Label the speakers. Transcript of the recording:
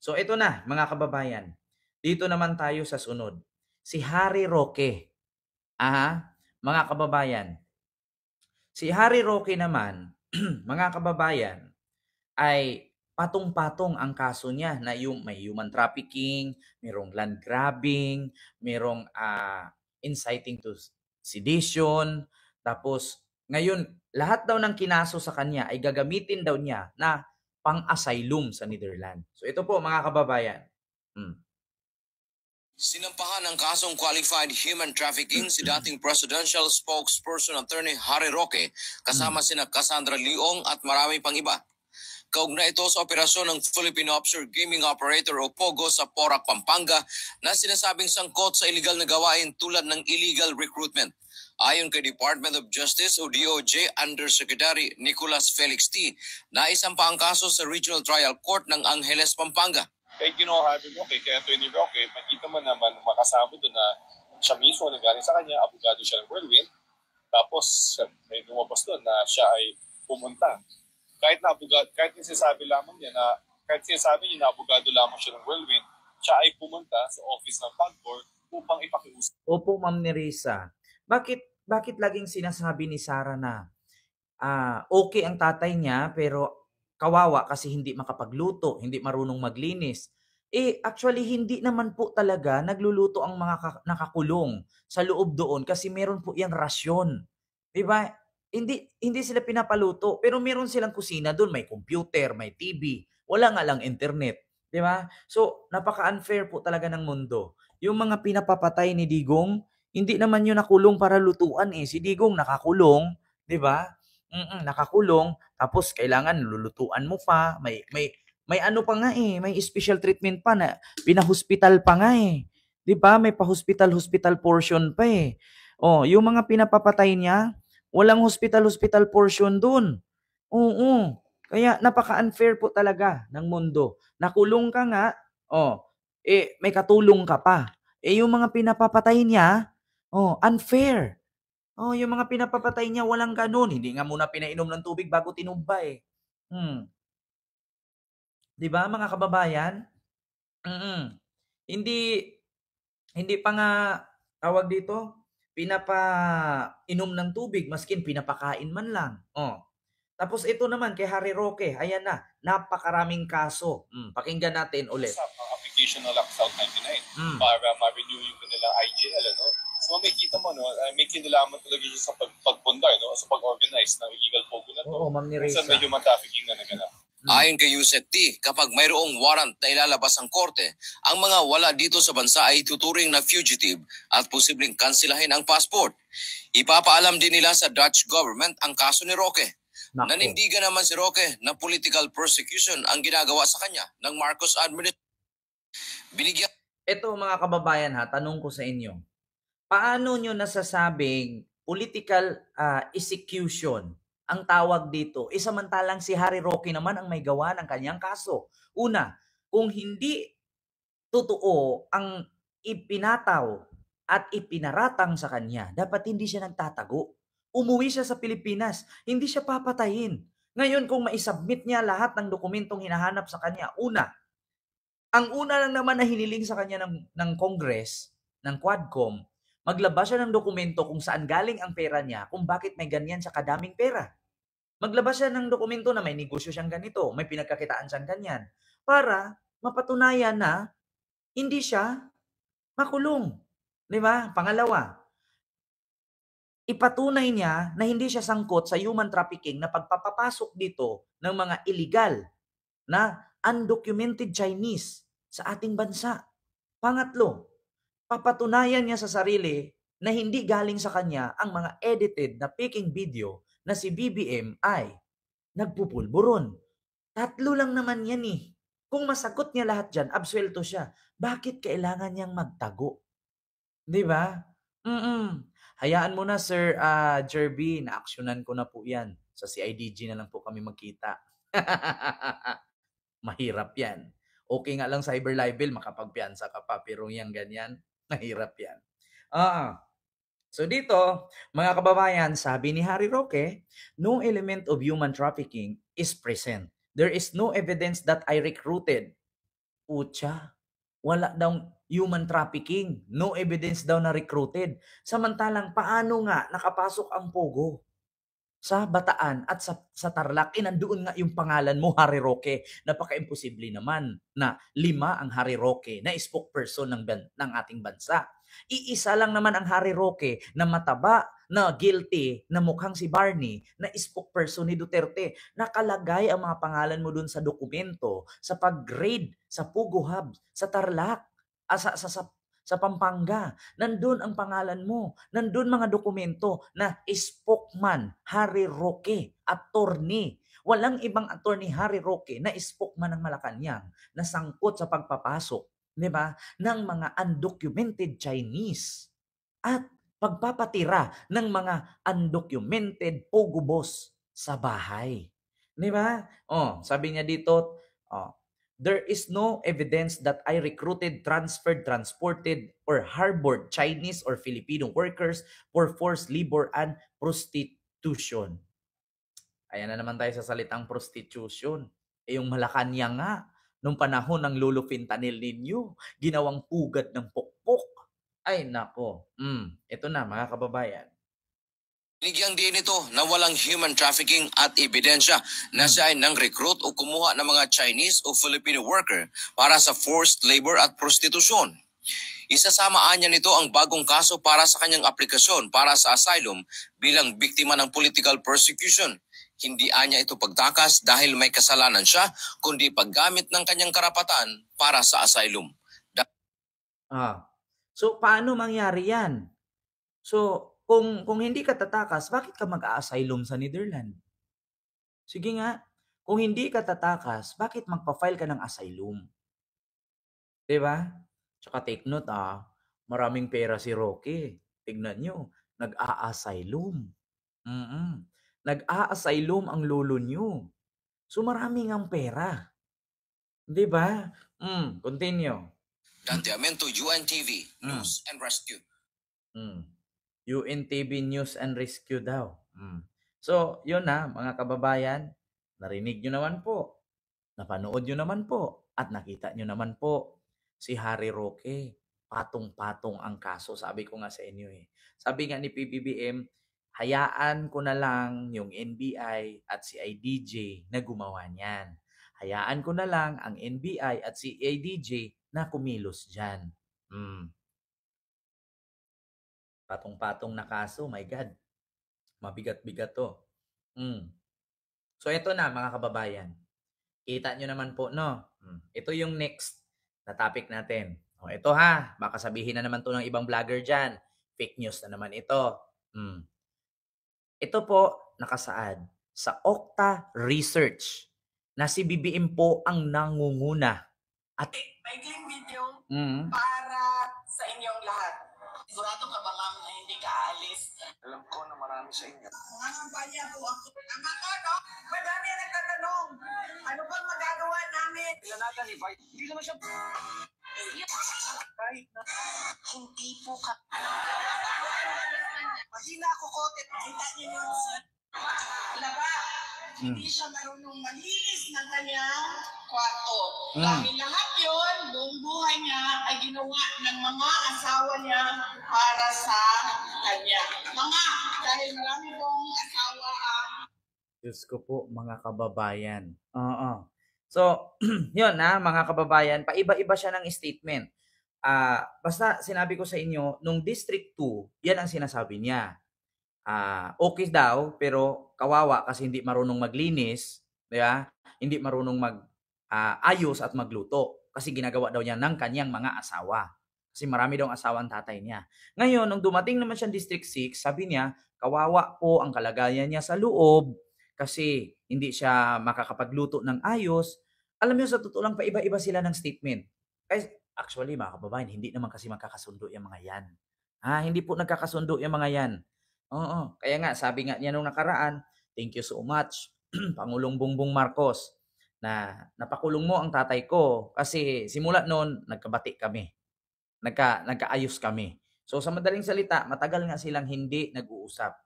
Speaker 1: So ito na mga kababayan. Dito naman tayo sa sunod. Si Harry Roque. Mga kababayan. Si Harry Roque naman, mga kababayan, ay patong-patong ang kaso niya na yung may human trafficking, merong land grabbing, merong inciting to sedition, tapos ngayon lahat daw ng kinaso sa kanya ay gagamitin daw niya na pang-asylum sa Netherlands. So ito po mga kababayan.
Speaker 2: Sinampahan ng kasong qualified human trafficking si dating presidential spokesperson Attorney Harry Roque kasama sina Cassandra Leong at marami pang iba. Kaugnay ito sa operasyon ng Philippine Offshore Gaming Operator o POGO sa Porac, Pampanga na sinasabing sangkot sa illegal na gawain tulad ng illegal recruitment. Ayon kay Department of Justice o DOJ Undersecretary Nicolas Felix T, naisampa ang kaso sa Regional Trial Court ng Angeles, Pampanga.
Speaker 3: Kaya ginawa Harvey Roque, kaya Tony Roque, makita mo naman makasama doon na siya mismo nanggaling sa kanya, abogado siya ng Whirlwind, tapos may lumabas doon na siya ay pumunta. Kahit na abogado, kahit sinasabi lamang niya na, kahit sinasabi niya na abogado lamang siya ng Whirlwind, siya ay pumunta sa office ng PAGCOR upang ipakiusap.
Speaker 1: Opo, Ma'am Nerissa. Bakit laging sinasabi ni Sarah na okay ang tatay niya pero kawawa kasi hindi makapagluto, hindi marunong maglinis? Actually hindi naman po talaga nagluluto ang mga nakakulong sa loob doon kasi meron po 'yang rasyon. 'Di ba? Hindi sila pinapaluto pero meron silang kusina doon, may computer, may TV, wala nga lang internet, 'di ba? So napaka-unfair po talaga ng mundo. Yung mga pinapapatay ni Digong, hindi naman yun nakulong para lutuan Si Digong nakakulong, 'di ba? Nakakulong tapos kailangan lulutuan mo pa, may ano pa nga may special treatment pa na pinahospital pa nga 'Di ba? May pa-hospital portion pa Oh, yung mga pinapapatay niya, walang hospital portion doon. Oo. Kaya napaka-unfair po talaga ng mundo. Nakulong ka nga, may katulong ka pa. Yung mga pinapapatay niya, unfair. Yung mga pinapapatay niya walang gano'n. Hindi nga muna pinainom ng tubig bago tinumba 'Di ba mga kababayan? Hindi hindi pa nga tawag dito, pinapainom ng tubig maskin pinapakain man lang. Tapos ito naman kay Harry Roque, ayan na, napakaraming kaso. Pakinggan natin ulit.
Speaker 3: Ang application ng Lockout 99 para ma-renew yung kanilang IGL, ano? So makikita mo, no, may kinalaman talaga siya sa pagpundar, no, sa pag-organize ng illegal pogo na to.
Speaker 1: Oo, Ma'am Nerissa.
Speaker 3: Minsan may human trafficking na naganap.
Speaker 2: Ayon kay Yusek T, kapag mayroong warrant na ilalabas ang korte, ang mga wala dito sa bansa ay tuturing na fugitive at posibleng kansilahin ang passport. Ipapaalam din nila sa Dutch government ang kaso ni Roque.
Speaker 1: Nako.
Speaker 2: Nanindigan naman si Roque na political persecution ang ginagawa sa kanya ng Marcos administration. Binigyan.
Speaker 1: Ito mga kababayan tanong ko sa inyo. Paano nyo nasasabing political execution ang tawag dito? Samantalang si Harry Roque naman ang may gawa ng kanyang kaso. Una, kung hindi totoo ang ipinataw at ipinaratang sa kanya, dapat hindi siya nagtatago. Umuwi siya sa Pilipinas, hindi siya papatayin. Ngayon kung maisubmit niya lahat ng dokumentong hinahanap sa kanya, ang una lang naman na hiniling sa kanya ng Congress, ng Quadcom, maglabas siya ng dokumento kung saan galing ang pera niya, kung bakit may ganyan siya kadaming pera. Maglabas siya ng dokumento na may negosyo siyang ganito, may pinagkakitaan siyang ganyan, para mapatunayan na hindi siya makulong. Di ba? Pangalawa, ipatunay niya na hindi siya sangkot sa human trafficking na pagpapapasok dito ng mga illegal na undocumented Chinese sa ating bansa. Pangatlo, papatunayan niya sa sarili na hindi galing sa kanya ang mga edited na faking video na si BBM ay nagpupulburon. Tatlo lang naman yan Kung masagot niya lahat dyan, absuelto siya. Bakit kailangan niyang magtago? Di ba? Hayaan mo na Sir Jerby, na-actionan ko na po yan. Sa CIDG na lang po kami magkita. Mahirap yan. Okay nga lang cyber libel, makapagpiansa ka pa. Pero yung ganyan, mahirap yan. So dito, mga kababayan, sabi ni Harry Roque, no element of human trafficking is present. There is no evidence that I recruited Putya, wala daw human trafficking, no evidence daw na recruited. Samantalang paano nga nakapasok ang Pogo sa Bataan at sa Tarlac? Nandoon nga yung pangalan mo, Harry Roque. Napaka-imposible naman na 5 ang Harry Roque na spokesperson ng ating bansa. Iisa lang naman ang Harry Roque na mataba, na guilty, na mukhang si Barney, na spokesperson ni Duterte. Nakalagay ang mga pangalan mo dun sa dokumento, sa pag-grade, sa Pugo Hub, sa Tarlac, sa Pampanga. Nandun ang pangalan mo. Nandun mga dokumento na spokesman Harry Roque, attorney. Walang ibang attorney Harry Roque na spokesman ng Malacanang na sangkot sa pagpapasok, di ba, ng mga undocumented Chinese at pagpapatira ng mga undocumented Pogo boss sa bahay. Di ba? Sabi niya dito, there is no evidence that I recruited, transferred, transported, or harbored Chinese or Filipino workers for forced labor and prostitution. Ayan na naman tayo sa salitang prostitution. Yung Malacanang nga, nung panahon ng Lolo Fentanyl ninyo, ginawang pugad ng pokpok. Ay nako, ito na mga kababayan.
Speaker 2: Binigyang din ito na walang human trafficking at ebidensya na siya ay nang recruit o kumuha ng mga Chinese o Filipino worker para sa forced labor at prostitusyon. Isasamaan niya nito ang bagong kaso para sa kanyang aplikasyon para sa asylum bilang biktima ng political persecution. Hindi anya ito pagtakas dahil may kasalanan siya, kundi paggamit ng kanyang karapatan para sa asylum.
Speaker 1: So paano mangyari yan? So kung hindi ka tatakas, bakit ka mag-a-asylum sa Netherlands? Sige nga, kung hindi ka tatakas, bakit magpa-file ka ng asylum? Diba? Tsaka take note maraming pera si Roque. Tignan nyo, nag-a-asylum. Nag-a-asylum ang lolo nyo. So maraming ang pera. Diba? Continue.
Speaker 2: Dante Amento, UNTV, News and Rescue.
Speaker 1: UNTV News and Rescue daw. So, yun na mga kababayan, narinig nyo naman po, napanood nyo naman po, at nakita nyo naman po si Harry Roque. Patong-patong ang kaso, sabi ko nga sa inyo Sabi nga ni PBBM, hayaan ko na lang yung NBI at si IDJ na gumawa niyan. Hayaan ko na lang ang NBI at si IDJ na kumilos dyan. Patong-patong na kaso, my God. Mabigat-bigat to. So ito na mga kababayan. Kita nyo naman po, no? Ito yung next na topic natin. Ito baka sabihin na naman to ng ibang vlogger dyan. Fake news na naman ito. Ito po nakasaad sa Okta Research na si BBM po ang nangunguna. At
Speaker 4: maikling video para sa inyong lahat. Sigurado ka ba ma'am na hindi ka aalis?
Speaker 3: Alam ko na marami sa inyo.
Speaker 4: Mga kampanya po ako. Tama ka, no? Madami ang nagtatanong. Ano bang magagawa namin?
Speaker 3: Ilan natin i-fight? Hindi naman siya... Kahit na...
Speaker 4: Hindi po ka... Mahina ako kote. Kita niyo yun, sir. Laba, hindi siya marunong maglinis ng kanyang kwarto. Dahil lahat yun, buong buhay niya ay ginawa ng mga asawa niya para sa kanya. Dahil marami pong asawa ang...
Speaker 1: Diyos ko po, mga kababayan. So, yun mga kababayan, paiba-iba siya ng statement. Basta sinabi ko sa inyo, nung District 2, yan ang sinasabi niya. Okay daw, pero kawawa kasi hindi marunong maglinis, diba? Hindi marunong ayos at magluto. Kasi ginagawa daw niya ng kanyang mga asawa. Kasi marami daw ang asawa ang tatay niya. Ngayon, nung dumating naman siya District 6, sabi niya, kawawa po ang kalagayan niya sa loob kasi hindi siya makakapagluto ng ayos. Alam niyo, sa totoo lang, paiba-iba sila ng statement. Actually, mga kababayan, hindi naman kasi magkakasundo yung mga yan. Hindi po nagkakasundo yung mga yan. Kaya nga, sabi nga niya nung nakaraan, thank you so much, Pangulong Bongbong Marcos, na napakulong mo ang tatay ko kasi simula noon, nagkabati kami. Nagkaayos kami. So sa madaling salita, matagal nga silang hindi nag-uusap.